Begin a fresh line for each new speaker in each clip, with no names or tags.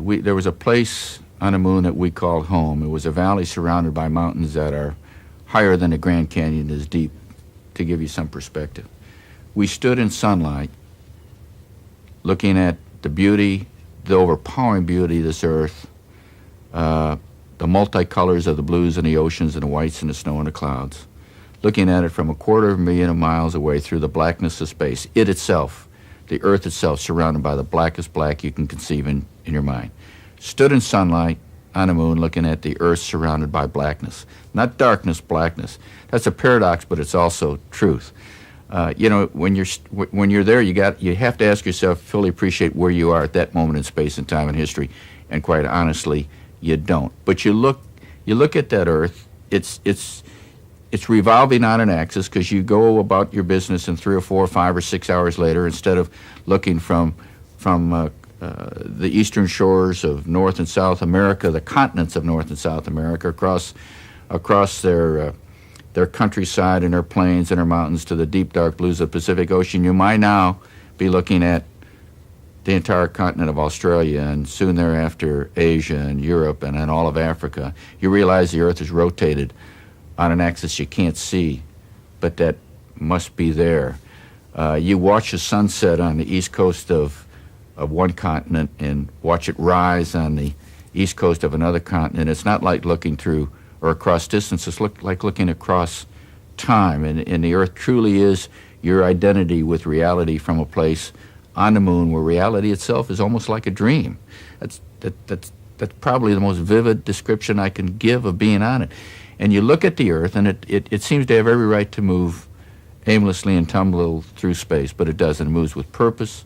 there was a place on the moon that we called home. It was a valley surrounded by mountains that are higher than the Grand Canyon is deep, to give you some perspective. We stood in sunlight looking at the beauty, the overpowering beauty of this earth, the multicolors of the blues and the oceans and the whites and the snow and the clouds, looking at it from 250,000 miles away through the blackness of space. It itself, the earth itself, surrounded by the blackest black you can conceive in your mind. Stood in sunlight on the moon looking at the earth surrounded by blackness. Not darkness, blackness. That's a paradox, but it's also truth. When you're there, you have to ask yourself, fully appreciate where you are at that moment in space and time and history, and quite honestly, you don't. But you look at that earth. It's revolving on an axis, because you go about your business, and 3 or 4 or 5 or 6 hours later, instead of looking from the eastern shores of North and South America, the continents of North and South America, across their countryside and their plains and their mountains to the deep dark blues of the Pacific Ocean, you might now be looking at the entire continent of Australia, and soon thereafter Asia and Europe and then all of Africa. You realize the earth is rotated on an axis you can't see, but that must be there. You watch the sunset on the east coast of one continent and watch it rise on the east coast of another continent. It's not like looking through or across distance. It's like looking across time, and the earth truly is your identity with reality from a place on the moon where reality itself is almost like a dream. That's probably the most vivid description I can give of being on it. And you look at the earth, and it seems to have every right to move aimlessly and tumble through space, but it doesn't. It moves with purpose,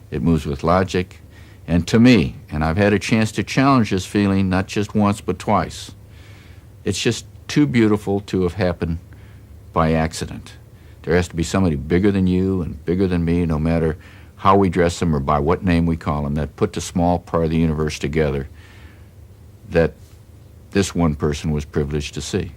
it moves with logic, and to me, and I've had a chance to challenge this feeling not just once but twice, it's just too beautiful to have happened by accident. There has to be somebody bigger than you and bigger than me, no matter how we dress them or by what name we call them, that put the small part of the universe together that this one person was privileged to see.